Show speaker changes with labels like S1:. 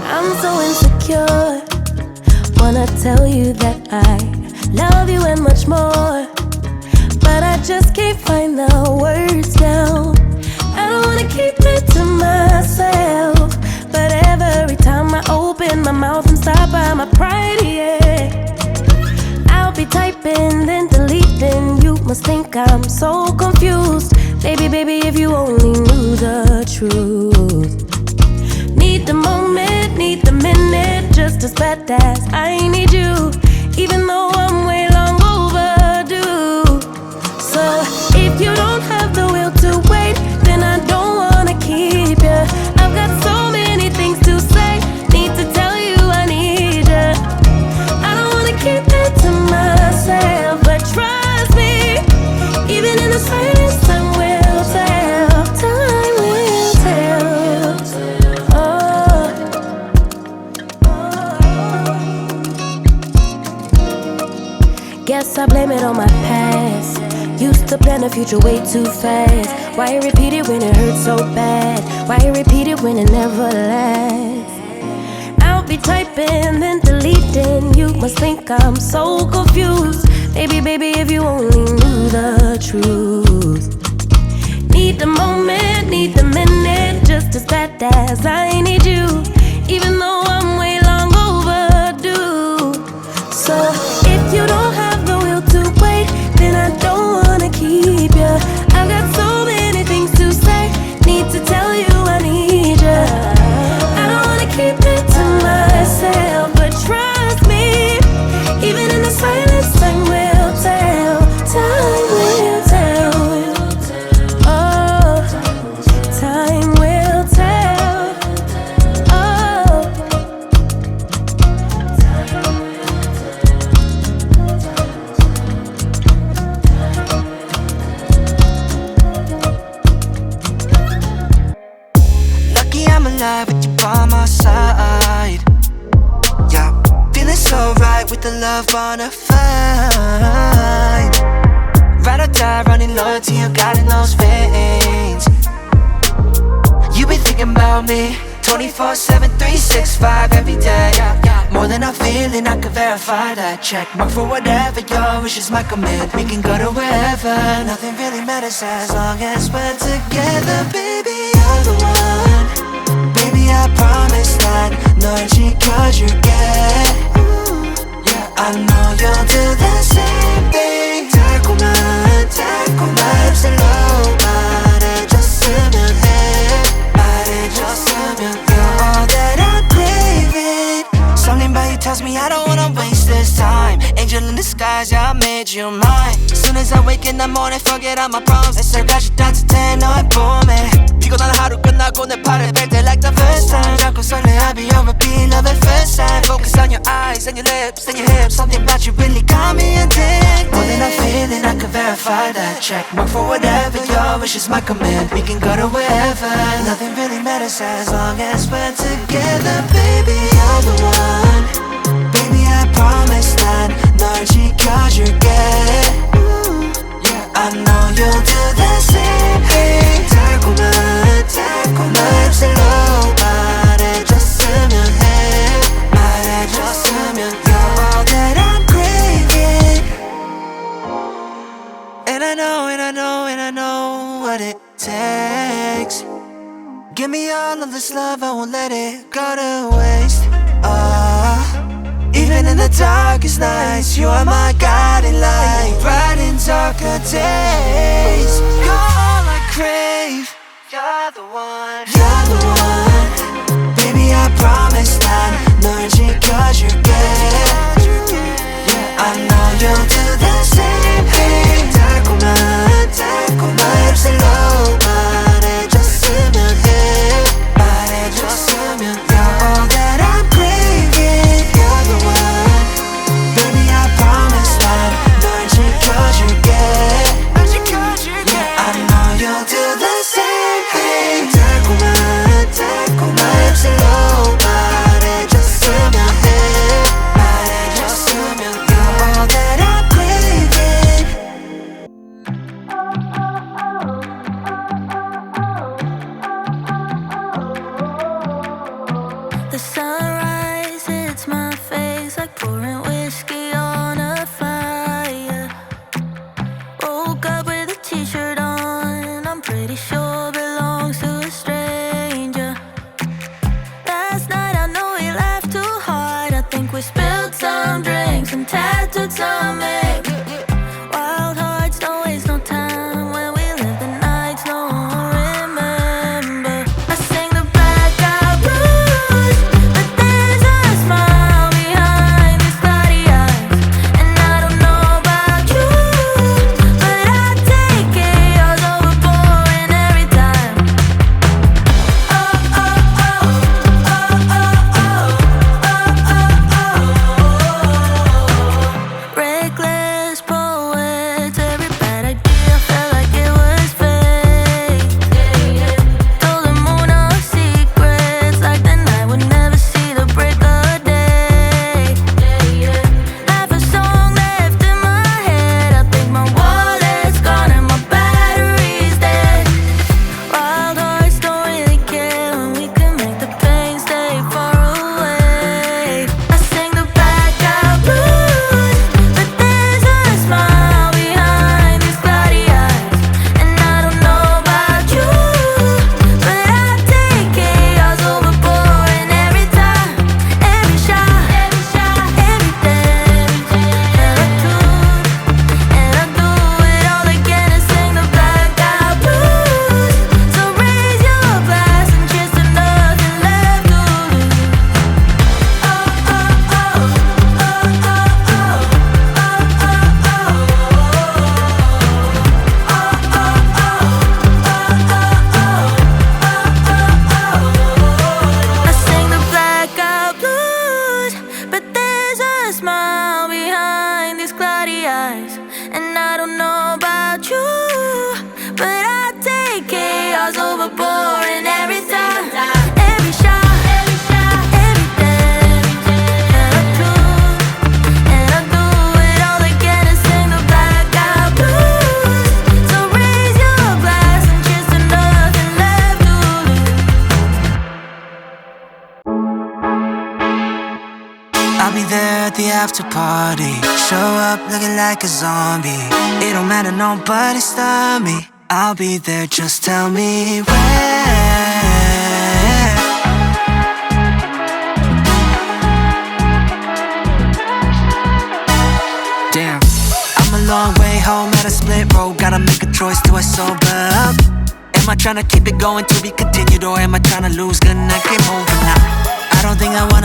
S1: I'm so insecure. Wanna tell you that I love you and much more, but I just can't find the words now. I don't wanna keep it to myself, but every time I open my mouth I'm stopped by my pride, yeah. I'll be typing, then deleting. You must think I'm so confused. Baby, baby, if you only knew the truth. Need the moment, need the minute, just as bad as I need you, even though I'm way long overdue. So if you don't have the will to wait, then I don't wanna keep you. I've got so many things to say, need to tell you I need you. I don't wanna keep it to myself, but trust me, even in the silence time will tell. Time will tell. Oh. Guess I blame it on my past. Used to plan the future way too fast. Why repeat it when it hurts so bad? Why repeat it when it never lasts? I'll be typing, then deleting. You must think I'm so confused. Baby, baby, if you only knew the truth. Need the moment, need the minute, just as bad as I need you, even though I'm way long overdue. So if you don't have the will to wait, then I don't wanna keep you. I've got so many things to say, need to tell you I need you. I don't wanna keep it to myself, but trust me, even in the silence time will tell. Time will tell. Oh, time will tell. Oh.
S2: Lucky I'm alive with you by my side. Yeah, feeling so right with the love bona fide. Ride or die, running loyalty, you got in those veins. You be thinking about me 24/7, 365 every day. More than I'm feeling, I can verify that. Check mark for whatever your wish is my command. We can go to wherever, nothing really matters as long as we're together. Baby, you're the one. Baby, I promise that 널 지켜줄게. I know you'll do the same thing. 달콤한 달콤한 입술로 말해줬으면 해. 말해줬으면 You're all that I'm craving. Something about you tells me I don't wanna waste this time. Angel in disguise, yeah, I made you mine. Soon as I wake in the morning, forget all my problems. 햇살까지 따뜻해 너의 봄에. 피곤한 하루 끝나고 내 팔을 뺄 때 like the first time. 자꾸 설레 I'll be your repeat love at first sight. Focus on your eyes and your lips and your hips. Something about you really got me addicted. More than I'm feeling, I can verify that. Check mark for whatever your wish is my command. We can go to wherever, nothing really matters as long as we're together. Baby, you're the one. Baby, I promise that 널 지켜줄게. I know you'll do the same thing. 달콤한 달콤한 입술로 말해줬으면 해. 말해줬으면 You're all that I'm craving. And I know, and I know, and I know what it takes. Give me all of this love, I won't let it go to waste. Even in the darkest nights, you are my guiding light. Bright in darker days, you're all I crave. You're the one. You're the one. Baby, I promise that 널 지켜줄게. I know you'll do the same thing. 달콤한 달콤한 입술로 말해줬으면 해. 말해줬으면 You're all that I'm craving. You're the one. Baby, I promise that 널 지켜줄게. I know you'll do the same thing. 달콤한 달콤한 입술로 말해줬으면 해. 말해줬으면 You're all that I'm craving.
S1: and tattooed stomach. Wild hearts don't waste no time. When we live the nights no one will remember. I sing the blackout blues, but there's a smile behind these cloudy eyes. And I don't know about you, but I take chaos overboard every time. Oh, oh, oh, oh, oh, oh, reckless poets, every bad idea felt like it was fake. Told the moon our secrets, like the night would never see the break of day. Half a song left in my head, I think my wallet's gone and my battery's dead. Wild hearts don't really care when we can make the pain stay far away. I sing the blackout blues, but there's a smile behind these cloudy eyes. And I don't know about you, but I take chaos overboard every time, every shot, everything that I do. And I do it all again and sing the blackout blues. So raise your glass and cheers to nothing left to lose. Oh, oh, oh, oh, oh, I sing the blackout blues, but there's a smile behind these cloudy eyes. And I don't know about you, but I take chaos overboard every time, every shot, everything that I do. And I do it all again and sing the blackout blues. So raise your glass and cheers to nothing left to lose.
S2: I'll be there at the after party. Show up looking like a zombie. It don't matter, nobody stop me. I'll be there, just tell me where. Damn, I'm a long way home at a split road. Gotta make a choice, do I sober up? Am I tryna keep it going to be continued, or am I tryna lose? Good night, game over now. I don't think I wanna